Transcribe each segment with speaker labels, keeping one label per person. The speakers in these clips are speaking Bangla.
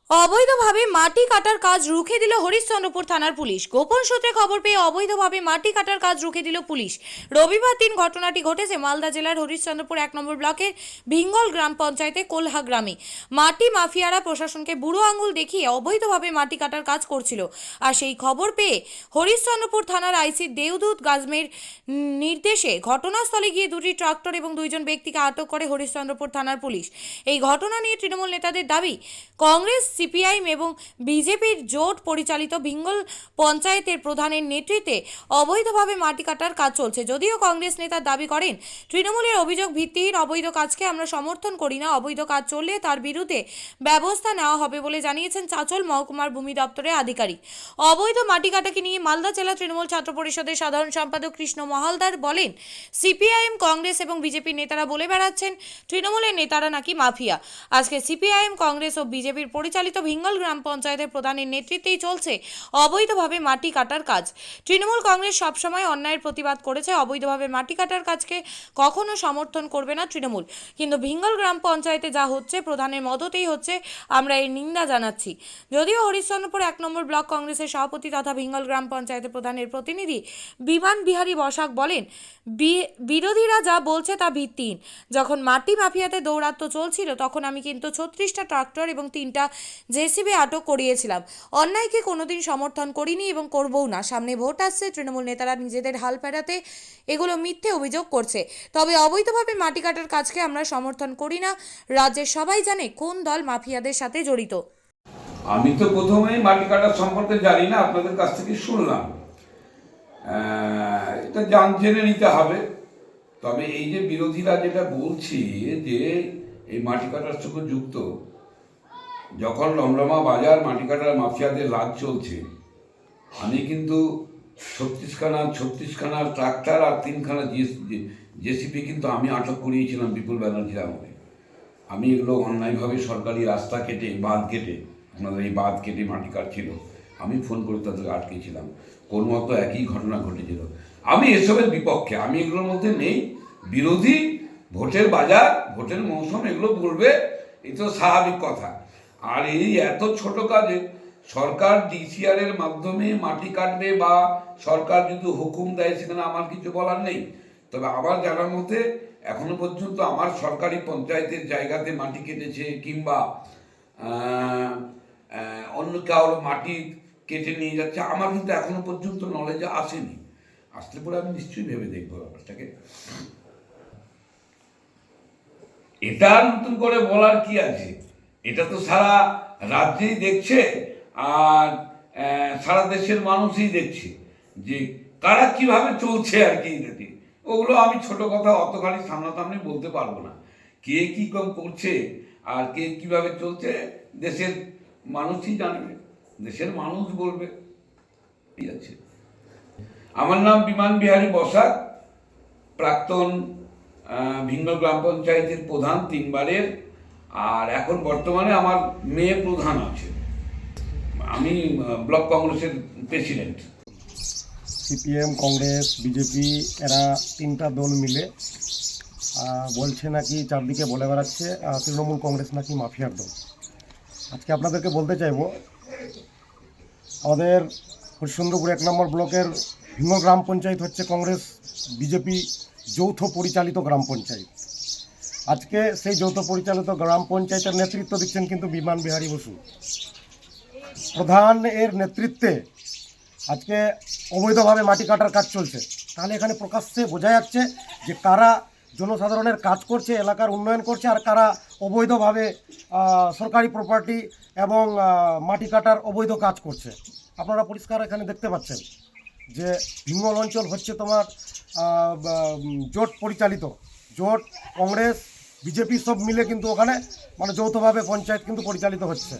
Speaker 1: অবৈধভাবে মাটি কাটার কাজ রুখে দিল হরিশ্চন্দ্রপুর থানার পুলিশ। গোপন সূত্রে খবর পেয়ে অবৈধভাবে মাটি কাটার কাজ রুখে দিল পুলিশ। রবিবার দিন ঘটনাটি ঘটেছে মালদা জেলার হরিশ্চন্দ্রপুর 1 নম্বর ব্লকের ভিঙ্গল গ্রাম পঞ্চায়েতে কোলহা গ্রামে। মাটি মাফিয়ারা প্রশাসনকে বুড়ো আঙুল দেখিয়ে অবৈধভাবে মাটি কাটার কাজ করছিল। আর সেই খবর পেয়ে হরিশ্চন্দ্রপুর থানার আইসি দেওদূত গাজমের নির্দেশে ঘটনাস্থলে গিয়ে দুটি ট্রাক্টর এবং দুইজন ব্যক্তিকে আটক করে হরিশ্চন্দ্রপুর থানার পুলিশ। এই ঘটনা নিয়ে তৃণমূল নেতাদের দাবি, কংগ্রেস, সিপিআইএম এবং বিজেপির জোট পরিচালিত ভিঙ্গল পঞ্চায়েতের প্রধানের নেতৃত্বে অবৈধভাবে মাটি কাটার কাজ চলছে। যদিও কংগ্রেস নেতা দাবি করেন, তৃণমূলের অভিযোগ ভিত্তিহীন, অবৈধ কাজকে আমরা সমর্থন করি না। অবৈধ কাজ চললে তার বিরুদ্ধে ব্যবস্থা নেওয়া হবে বলে জানিয়েছেন চাঁচল মহকুমার ভূমি দপ্তরের আধিকারিক। অবৈধ মাটি কাটাকে নিয়ে মালদা জেলা তৃণমূল ছাত্র পরিষদের সাধারণ সম্পাদক কৃষ্ণ মহালদার বলেন, সিপিআইএম, কংগ্রেস এবং বিজেপির নেতারা বলে বেড়াচ্ছেন তৃণমূলের নেতারা নাকি মাফিয়া। আজকে সিপিআইএম, কংগ্রেস ও বিজেপির পরিচালিত ভিঙ্গল গ্রাম পঞ্চায়েতের প্রধানের নেতৃত্বেই চলছে অবৈধভাবে মাটি কাটার কাজ। তৃণমূল কংগ্রেস সবসময় অন্যায়ের প্রতিবাদ করেছে, অবৈধভাবে মাটি কাটার কাজকে কখনো সমর্থন করবে না তৃণমূল। কিন্তু ভিঙ্গল গ্রাম পঞ্চায়েতে যা হচ্ছে প্রধানের মদতেই হচ্ছে, আমরা এর নিন্দা জানাচ্ছি। যদিও হরিশ্চন্দ্রপুর 1 নম্বর ব্লক কংগ্রেসের সভাপতি তথা ভিঙ্গল গ্রাম পঞ্চায়েতের প্রধানের প্রতিনিধি বিমান বিহারী বসাক বলেন, বিরোধীরা যা বলছে তা ভিত্তিহীন। যখন মাটি মাফিয়াতে দৌরাত্ম্য চলছিল তখন আমি কিন্তু 36টা ট্রাক্টর এবং 3টা জেসিবি আটক করিয়েছিলাম। অন্যায়কে কোনোদিন সমর্থন করিনি এবং করবও না। সামনে ভোট আসছে, তৃণমূল নেতারা নিজেদের হাল ফেরাতে এগুলো মিথ্যে অভিযোগ করছে। তবে অবৈধভাবে মাটি কাটার কাজকে আমরা সমর্থন করি না। রাজ্যের সবাই জানে কোন দল মাফিয়াদের সাথে জড়িত।
Speaker 2: আমি তো প্রথমেই মাটি কাটার সম্পর্কে জানি না, আপনাদের কাছ থেকে শুনলাম। এটা জেনে নিতে হবে। তবে এই যে বিরোধীরা যেটা বলছি যে এই মাটি কাটার সঙ্গে যুক্ত, যখন রমরমা বাজার মাটি কাটার মাফিয়াদের রাজ চলছে, আমি কিন্তু 36খানা ট্রাক্টর আর 3খানা জেসিপি কিন্তু আমি আটক করিয়েছিলাম বিপুল ব্যানার্জির আমলে। আমি এগুলো অন্যায়ভাবে সরকারি রাস্তা কেটে, বাঁধ কেটে, আপনাদের এই বাঁধ কেটে মাটি কাটছিল, আমি ফোন করে তাদেরকে আটকেছিলাম। কোন মতো একই ঘটনা ঘটেছিল। আমি এসবের বিপক্ষে, আমি এগুলোর মধ্যে নেই। বিরোধী, ভোটের বাজার, ভোটের মৌসুম, এগুলো বলবে, এই তো স্বাভাবিক কথা। আর এই এত ছোট কাজে সরকার ডিসিআর এর মাধ্যমে মাটি কাটবে বা সরকার যদি হুকুম দেয় সেখানে আমার কিছু বলার নেই। তবে আমার জানার মধ্যে এখনো পর্যন্ত আমার সরকারি পঞ্চায়েতের জায়গাতে মাটি কেটেছে কিংবা অন্য কারোর মাটি কেটে নিয়ে যাচ্ছে, আমার কিন্তু এখনো পর্যন্ত নলেজে আসেনি। আসলে পরে আমি নিশ্চয়ই ভেবে দেখবো ব্যাপারটাকে। এটা নতুন করে বলার কি আছে? এটা তো সারা রাজ্যেই দেখছে আর সারা দেশের মানুষই দেখছে যে কারা কিভাবে চলছে আর কি। ওগুলো আমি ছোট কথা অতখানি সামনাসামনি বলতে পারবো না। কে কি কম করছে আর কে কিভাবে চলছে দেশের মানুষই জানবে, দেশের মানুষ বলবে। ঠিক আছে। আমার নাম বিমান বিহারী বসাক, প্রাক্তন ভিঙ্গল গ্রাম পঞ্চায়েতের প্রধান 3 বারের, আর এখন বর্তমানে আমার মেয়ে প্রধান আছে। আমি ব্লক কংগ্রেসের প্রেসিডেন্ট।
Speaker 3: সিপিএম, কংগ্রেস, বিজেপি এরা 3টা দল মিলে বলছে নাকি, চারদিকে বলে বেড়াচ্ছে তৃণমূল কংগ্রেস নাকি মাফিয়ার দল। আজকে আপনাদেরকে বলতে চাইব, আমাদের হরিশ্চন্দ্রপুর 1 নম্বর ব্লকের ভিঙ্গল গ্রাম পঞ্চায়েত হচ্ছে কংগ্রেস বিজেপি যৌথ পরিচালিত গ্রাম পঞ্চায়েত। আজকে সেই যৌথ পরিচালিত গ্রাম পঞ্চায়েতের নেতৃত্ব দিচ্ছেন কিন্তু বিমান বিহারী বসু। প্রধান এর নেতৃত্বে আজকে অবৈধভাবে মাটি কাটার কাজ চলছে। তাহলে এখানে প্রকাশ্যে বোঝা যাচ্ছে যে কারা জনসাধারণের কাজ করছে, এলাকার উন্নয়ন করছে, আর কারা অবৈধভাবে সরকারি প্রপার্টি এবং মাটি কাটার অবৈধ কাজ করছে। আপনারা পরিষ্কার এখানে দেখতে পাচ্ছেন যে ভিঙ্গল অঞ্চল হচ্ছে তোমার জোট পরিচালিত, জোট, কংগ্রেস, বিজেপি সব মিলে কিন্তু ওখানে মানে যৌথভাবে পঞ্চায়েত কিন্তু পরিচালিত হচ্ছে।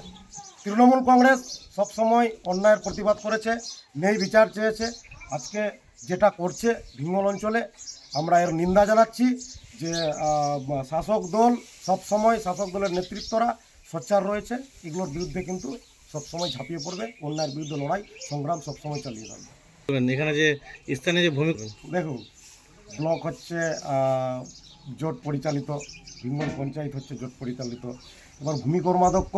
Speaker 3: তৃণমূল কংগ্রেস সবসময় অন্যায়ের প্রতিবাদ করেছে, ন্যায় বিচার চেয়েছে। আজকে যেটা করছে ভিঙ্গল অঞ্চলে, আমরা এর নিন্দা জানাচ্ছি। যে শাসক দল সবসময়, শাসক দলের নেতৃত্বরা সোচ্চার রয়েছে, এগুলোর বিরুদ্ধে কিন্তু সবসময় ঝাঁপিয়ে পড়বে, অন্যায়ের বিরুদ্ধে লড়াই সংগ্রাম সবসময় চালিয়ে যাবে।
Speaker 4: এখানে যে স্থানীয় যে ভূমি,
Speaker 3: দেখুন, ব্লক হচ্ছে জোট পরিচালিত, ভিঙ্গল পঞ্চায়েত হচ্ছে জোট পরিচালিত। এবার ভূমি কর্মাধ্যক্ষ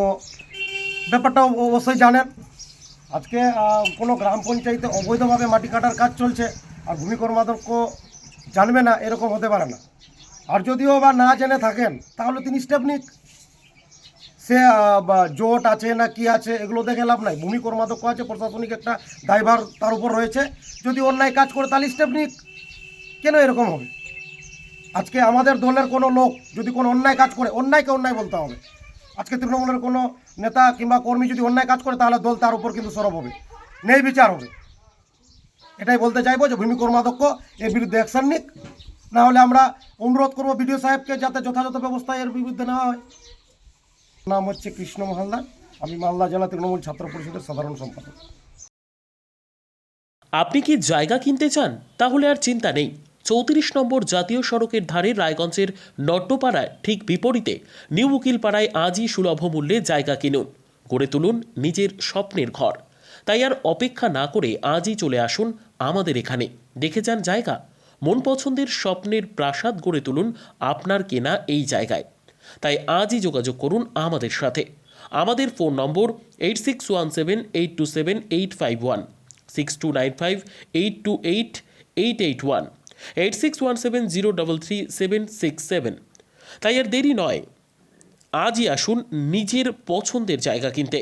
Speaker 3: ব্যাপারটা অবশ্যই জানেন। আজকে কোনো গ্রাম পঞ্চায়েতে অবৈধভাবে মাটি কাটার কাজ চলছে আর ভূমি কর্মাধ্যক্ষ জানবে না, এরকম হতে পারে না। আর যদিও বা না জেনে থাকেন তাহলে তিনি স্টেপ নিক। সে বা জোট আছে না কি আছে এগুলো দেখে লাভ নাই। ভূমি কর্মাধ্যক্ষ আছে, প্রশাসনিক একটা দায়ভার তার উপর রয়েছে। যদি অন্যায় কাজ করে তাহলে স্টেপ নিক। কেন এরকম হবে? আজকে আমাদের দলের কোনো লোক যদি কোনো অন্যায় কাজ করে, অন্যায়কে অন্যায় বলতে হবে। আজকে তৃণমূলের কোনো নেতা কিংবা কর্মী যদি অন্যায় কাজ করে তাহলে দল তার উপর কিন্তু সরব হবে, ন্যায় বিচার হবে। এটাই বলতে চাইবো যে ভূমি কর্মাধ্যক্ষ এর বিরুদ্ধে অ্যাকশন নিক। না হলে আমরা অনুরোধ করবো বিডিও সাহেবকে যাতে যথাযথ ব্যবস্থা এর বিরুদ্ধে নেওয়া হয়। নাম হচ্ছে কৃষ্ণ মহালদার, আমি মালদা জেলা তৃণমূল ছাত্র পরিষদের সাধারণ সম্পাদক।
Speaker 5: আপনি কি জায়গা কিনতে চান? তাহলে আর চিন্তা নেই। 34 নম্বর জাতীয় সড়কের ধারে রায়গঞ্জের নট্টপাড়ায় ঠিক বিপরীতে নিউ উকিলপাড়ায় আজই সুলভ মূল্যে জায়গা কিনুন, গড়ে তুলুন নিজের স্বপ্নের ঘর। তাই আর অপেক্ষা না করে আজই চলে আসুন আমাদের এখানে, দেখে যান জায়গা। মন পছন্দের স্বপ্নের প্রাসাদ গড়ে তুলুন আপনার কেনা এই জায়গায়। তাই আজই যোগাযোগ করুন আমাদের সাথে। আমাদের ফোন নম্বর 8617827851, 6295828881, 8617033767। তাই আর দেরি নয়, আজই আসুন নিজের পছন্দের জায়গা কিনতে।